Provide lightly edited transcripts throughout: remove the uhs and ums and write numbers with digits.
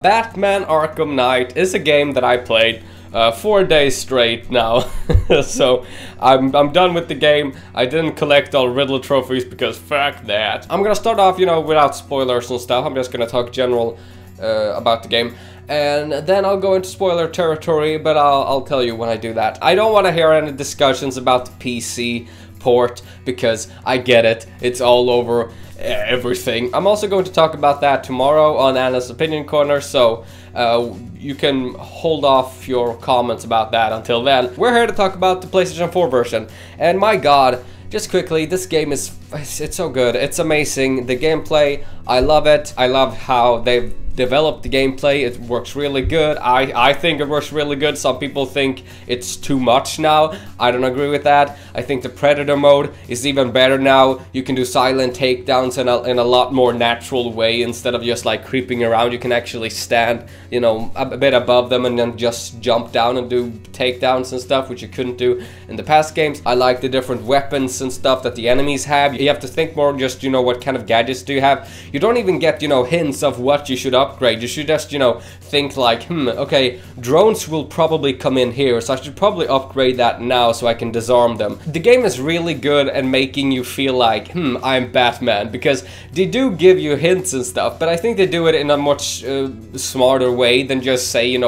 Batman Arkham Knight is a game that I played 4 days straight now. So I'm done with the game. I didn't collect all Riddler trophies because fuck that. I'm gonna start off, without spoilers and stuff. I'm just gonna talk general about the game. And then I'll go into spoiler territory, but I'll tell you when I do that. I don't want to hear any discussions about the PC port because I get it. It's all over everything. I'm also going to talk about that tomorrow on Anna's Opinion Corner, so you can hold off your comments about that until then. We're here to talk about the PlayStation 4 version, and my god, just quickly, this game it's so good. It's amazing. The gameplay, I love it. I love how they've developed the gameplay. It works really good. I think it works really good. Some people think it's too much now. I don't agree with that. I think the Predator mode is even better now. You can do silent takedowns in a lot more natural way instead of just like creeping around. You can actually stand, a bit above them and then just jump down and do takedowns and stuff, which you couldn't do in the past games. I like the different weapons and stuff that the enemies have. You have to think more just, what kind of gadgets do you have. You don't even get, hints of what you should upgrade. You should just, think like, okay, drones will probably come in here, so I should probably upgrade that now so I can disarm them. The game is really good at making you feel like, I'm Batman, because they do give you hints and stuff, but I think they do it in a much smarter way than just say,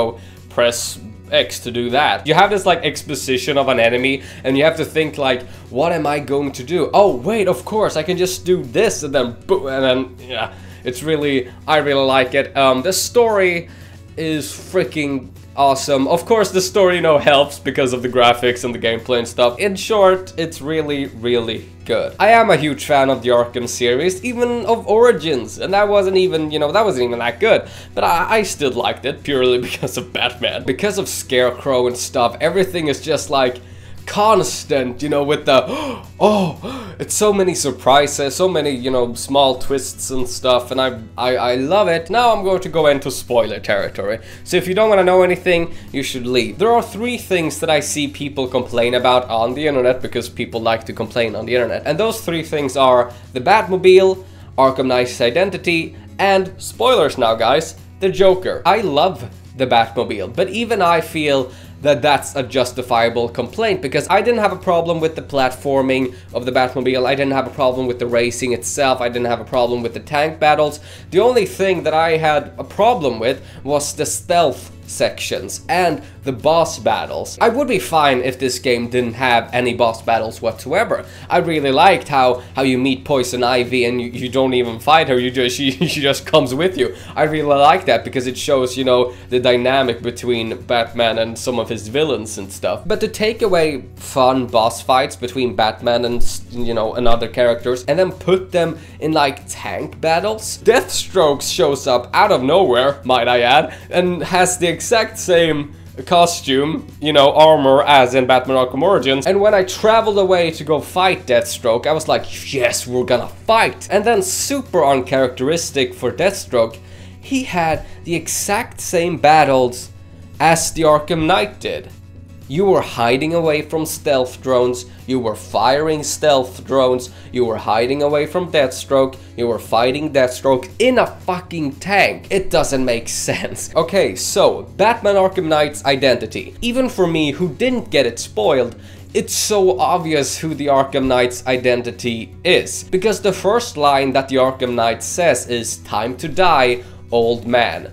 press X to do that. You have this like exposition of an enemy and you have to think like, what am I going to do? Oh wait, of course I can just do this and then boom, and then yeah, it's really, I really like it. The story is freaking awesome. Of course the story, helps because of the graphics and the gameplay and stuff. In short, it's really, really good. I am a huge fan of the Arkham series, even of Origins, and that wasn't even, that good. But I still liked it purely because of Batman. Because of Scarecrow and stuff, everything is just like constant, with the oh, it's so many surprises, so many, small twists and stuff, and I love it. Now I'm going to go into spoiler territory, so if you don't want to know anything, you should leave. There are 3 things that I see people complain about on the internet, because people like to complain on the internet, and those 3 things are the Batmobile, Arkham Knight's identity, and spoilers now guys, the Joker. I love the Batmobile, but even I feel that that's a justifiable complaint, because I didn't have a problem with the platforming of the Batmobile, I didn't have a problem with the racing itself, I didn't have a problem with the tank battles. The only thing that I had a problem with was the stealth sections and the boss battles. I would be fine if this game didn't have any boss battles whatsoever. I really liked how you meet Poison Ivy and you don't even fight her, she just comes with you. I really like that because it shows, the dynamic between Batman and some of his villains and stuff. But to take away fun boss fights between Batman and, and other characters and then put them in like tank battles, Deathstroke shows up out of nowhere, might I add, and has the exact same costume, armor as in Batman Arkham Origins. And when I traveled away to go fight Deathstroke, I was like, yes, we're gonna fight. And then super uncharacteristic for Deathstroke, he had the exact same battles as the Arkham Knight did. You were hiding away from stealth drones, you were firing stealth drones, you were hiding away from Deathstroke, you were fighting Deathstroke in a fucking tank. It doesn't make sense. Okay, so Batman Arkham Knight's identity. Even for me who didn't get it spoiled, it's so obvious who the Arkham Knight's identity is. Because the first line that the Arkham Knight says is, "Time to die, old man."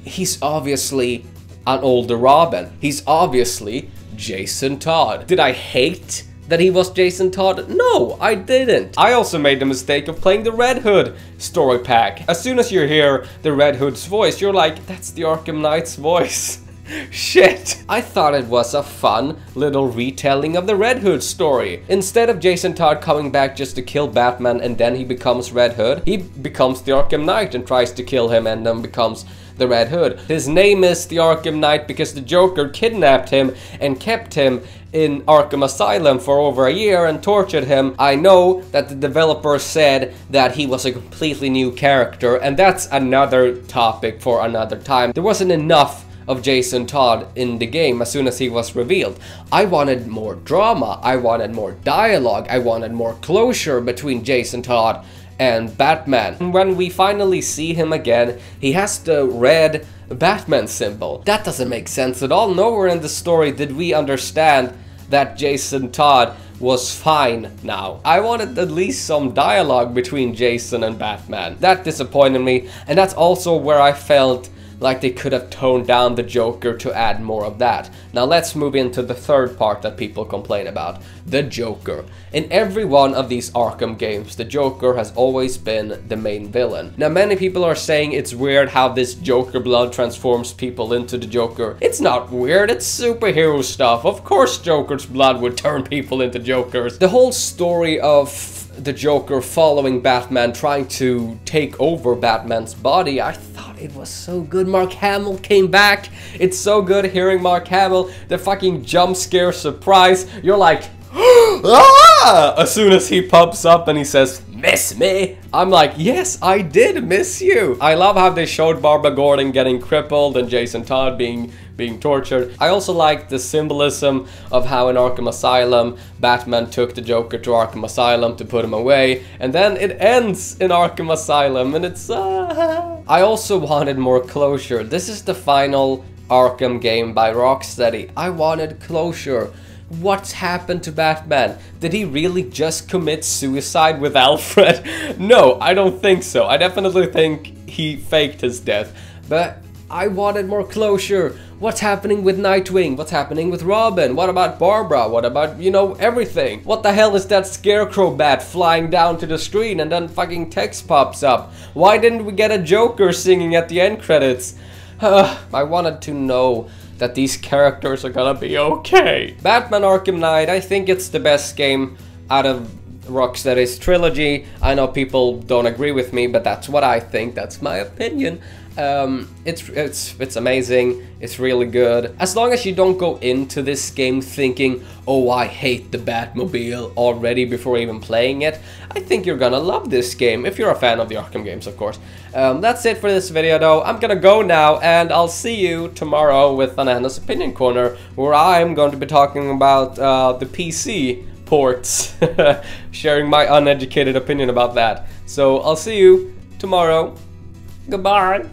He's obviously an older Robin. He's obviously Jason Todd. Did I hate that he was Jason Todd? No, I didn't. I also made the mistake of playing the Red Hood story pack. As soon as you hear the Red Hood's voice, you're like, that's the Arkham Knight's voice. Shit! I thought it was a fun little retelling of the Red Hood story. Instead of Jason Todd coming back just to kill Batman and then he becomes Red Hood, he becomes the Arkham Knight and tries to kill him and then becomes the Red Hood. His name is the Arkham Knight because the Joker kidnapped him and kept him in Arkham Asylum for over a year and tortured him. I know that the developer said that he was a completely new character, and that's another topic for another time. There wasn't enough of Jason Todd in the game as soon as he was revealed. I wanted more drama, I wanted more dialogue, I wanted more closure between Jason Todd and Batman. And when we finally see him again, he has the red Batman symbol. That doesn't make sense at all. Nowhere in the story did we understand that Jason Todd was fine now. I wanted at least some dialogue between Jason and Batman. That disappointed me, and that's also where I felt like they could have toned down the Joker to add more of that. Now let's move into the third part that people complain about, the Joker. In every one of these Arkham games, the Joker has always been the main villain. Now many people are saying it's weird how this Joker blood transforms people into the Joker. It's not weird, it's superhero stuff. Of course Joker's blood would turn people into Jokers. The whole story of the Joker following Batman, trying to take over Batman's body, I thought it was so good. Mark Hamill came back. It's so good hearing Mark Hamill. The fucking jump scare surprise. You're like, ah! As soon as he pops up and he says, "Miss me?" I'm like, yes, I did miss you. I love how they showed Barbara Gordon getting crippled and Jason Todd being tortured. I also like the symbolism of how in Arkham Asylum, Batman took the Joker to Arkham Asylum to put him away, and then it ends in Arkham Asylum, and it's I also wanted more closure. This is the final Arkham game by Rocksteady. I wanted closure. What's happened to Batman? Did he really just commit suicide with Alfred? No, I don't think so. I definitely think he faked his death, but I wanted more closure. What's happening with Nightwing? What's happening with Robin? What about Barbara? What about, you know, everything? What the hell is that scarecrow bat flying down to the screen and then fucking text pops up? Why didn't we get a Joker singing at the end credits? I wanted to know that these characters are gonna be okay. Batman Arkham Knight, I think it's the best game out of Rocksteady's trilogy. I know people don't agree with me, but that's what I think. That's my opinion. It's amazing. It's really good. As long as you don't go into this game thinking, oh, I hate the Batmobile already before even playing it, I think you're gonna love this game, if you're a fan of the Arkham games, of course. That's it for this video, though. I'm gonna go now, and I'll see you tomorrow with Ananda's Opinion Corner, where I'm going to be talking about the PC ports, sharing my uneducated opinion about that. So I'll see you tomorrow. Goodbye.